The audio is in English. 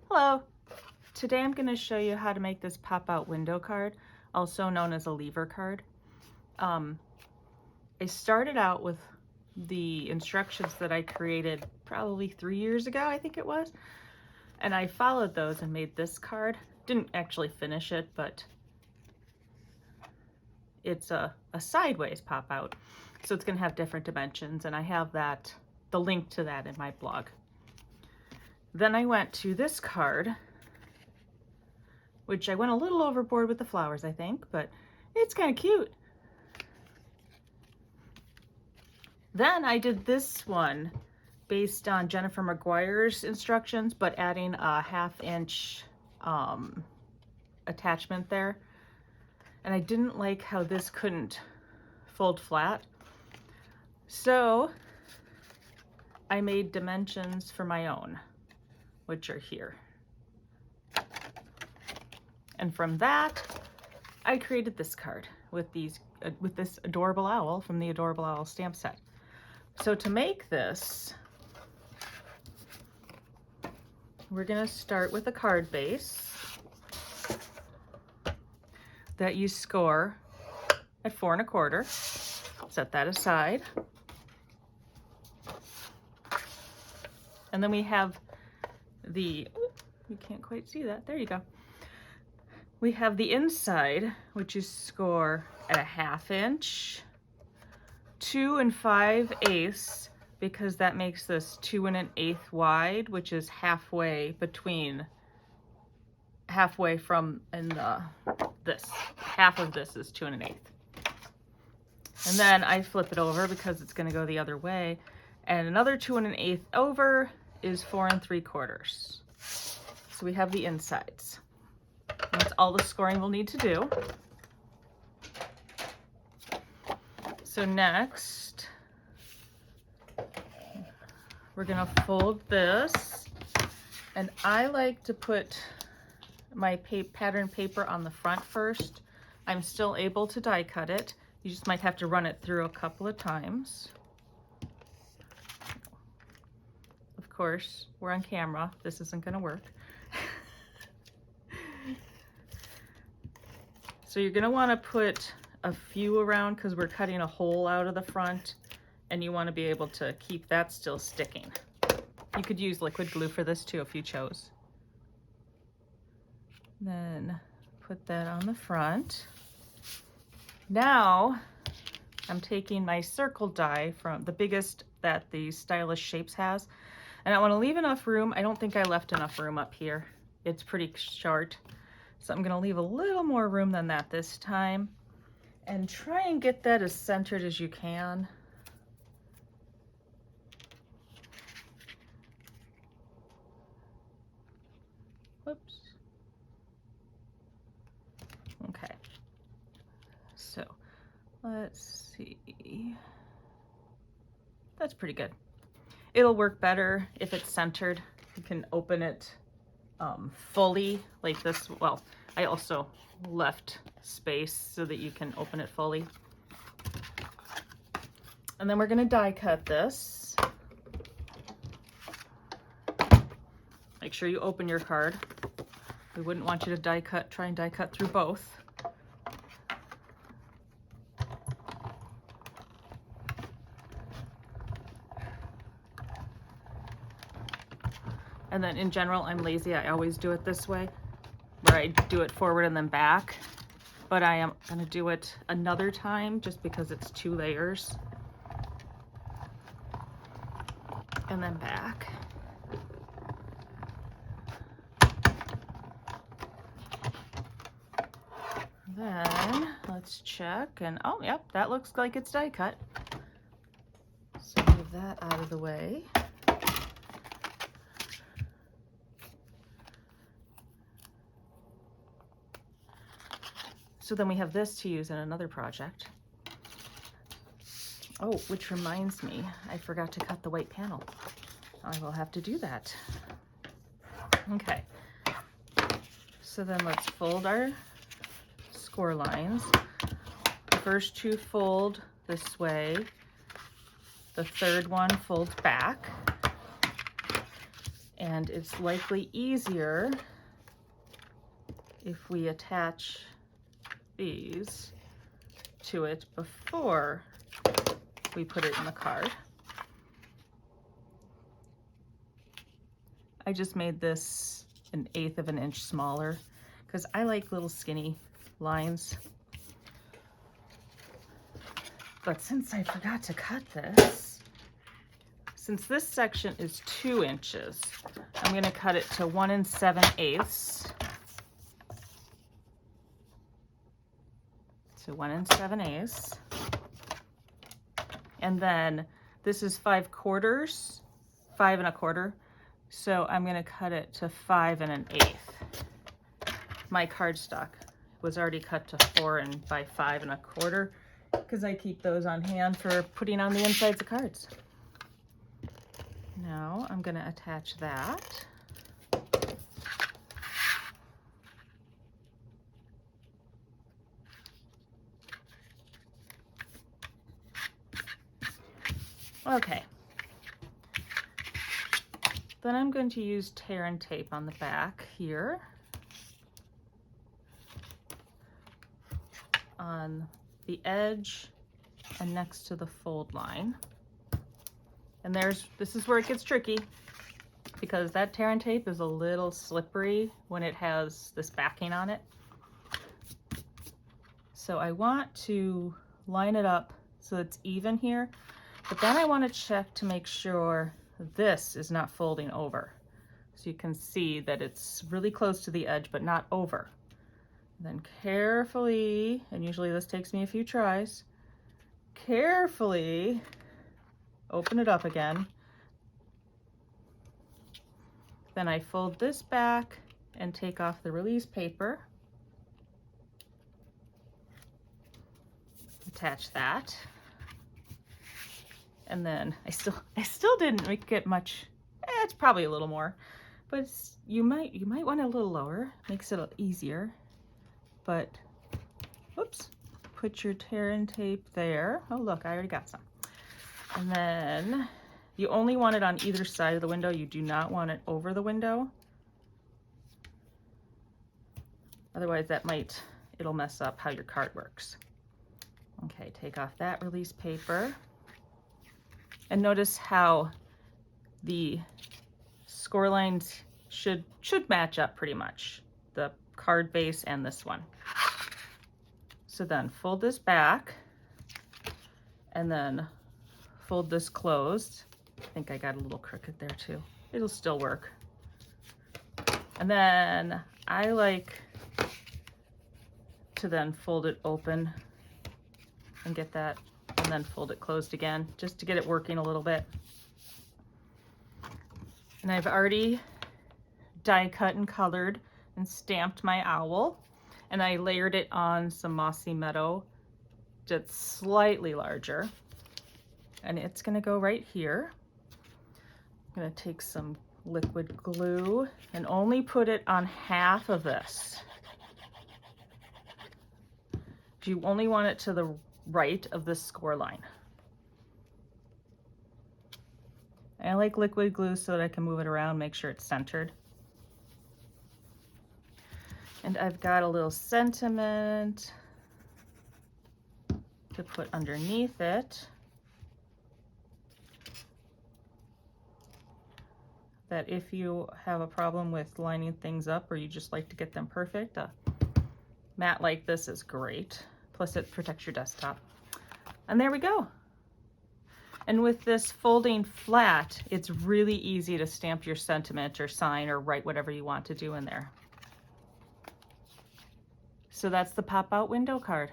Hello! Today I'm going to show you how to make this pop-out window card, also known as a lever card. I started out with the instructions that I created probably 3 years ago, I think it was, and I followed those and made this card. Didn't actually finish it, but it's a sideways pop-out, so it's going to have different dimensions, and I have the link to that in my blog. Then I went to this card, which I went a little overboard with the flowers, I think, but it's kind of cute. Then I did this one based on Jennifer McGuire's instructions, but adding a 1/2 inch attachment there. And I didn't like how this couldn't fold flat. So I made dimensions for my own, which are here. And from that, I created this card with this adorable owl from the Adorable Owl stamp set. So to make this, we're gonna start with a card base that you score at 4 1/4. Set that aside. And then we have you can't quite see that, there you go. We have the inside, which you score at a 1/2 inch, 2 5/8, because that makes this 2 1/8 wide, which is halfway from this. Half of this is 2 1/8. And then I flip it over because it's going to go the other way, and another 2 1/8 over is 4 3/4. So we have the insides. That's all the scoring we'll need to do. So next, we're gonna fold this, and I like to put my pattern paper on the front first. I'm still able to die cut it. You just might have to run it through a couple of times. Of course, we're on camera. This isn't gonna work. So you're gonna wanna put a few around because we're cutting a hole out of the front, and you wanna be able to keep that still sticking. You could use liquid glue for this too if you chose. Then put that on the front. Now I'm taking my circle die from the biggest that the Stylish Shapes has, and I wanna leave enough room. I don't think I left enough room up here. It's pretty short. So I'm gonna leave a little more room than that this time, and try and get that as centered as you can. Whoops. Okay. So let's see. That's pretty good. It'll work better if it's centered. You can open it fully like this. Well, I also left space so that you can open it fully. And then we're going to die cut this. Make sure you open your card. We wouldn't want you to try and die cut through both. And then in general, I'm lazy. I always do it this way, where I do it forward and then back. But I am going to do it another time just because it's 2 layers. And then back. Then let's check, and oh, yep, that looks like it's die cut. So move that out of the way. So then we have this to use in another project. Oh, which reminds me, I forgot to cut the white panel. I will have to do that. Okay. So then let's fold our score lines. The first 2 fold this way. The third one folds back. And it's likely easier if we attach these to it before we put it in the card. I just made this 1/8 of an inch smaller because I like little skinny lines. But since I forgot to cut this, since this section is 2 inches, I'm going to cut it to 1 7/8. So 1 7/8. And then this is 5 1/4, 5 1/4. So I'm going to cut it to 5 1/8. My cardstock was already cut to 4 by 5 1/4 because I keep those on hand for putting on the insides of cards. Now I'm going to attach that. Okay. Then I'm going to use tear and tape on the back here on the edge and next to the fold line. And this is where it gets tricky because that tear and tape is a little slippery when it has this backing on it. So I want to line it up so it's even here, but then I want to check to make sure this is not folding over. So you can see that it's really close to the edge, but not over. Then carefully, and usually this takes me a few tries, carefully open it up again. Then I fold this back and take off the release paper. Attach that. And then I still didn't get much. It's probably a little more, but you might want it a little lower. Makes it easier. But whoops, put your tear and tape there. Oh look, I already got some. And then you only want it on either side of the window. You do not want it over the window. Otherwise it'll mess up how your card works. Okay, take off that release paper. And notice how the score lines should match up pretty much, the card base and this one. So then fold this back and then fold this closed. I think I got a little crooked there too. It'll still work. And then I like to then fold it open and get that, and then fold it closed again, just to get it working a little bit. And I've already die cut and colored and stamped my owl, and I layered it on some Mossy Meadow that's slightly larger. And it's gonna go right here. I'm gonna take some liquid glue and only put it on half of this. You only want it to the right of this score line. I like liquid glue so that I can move it around, make sure it's centered. And I've got a little sentiment to put underneath it. That if you have a problem with lining things up or you just like to get them perfect, a mat like this is great. Plus it protects your desktop. And there we go. And with this folding flat, it's really easy to stamp your sentiment or sign or write whatever you want to do in there. So that's the pop-out window card.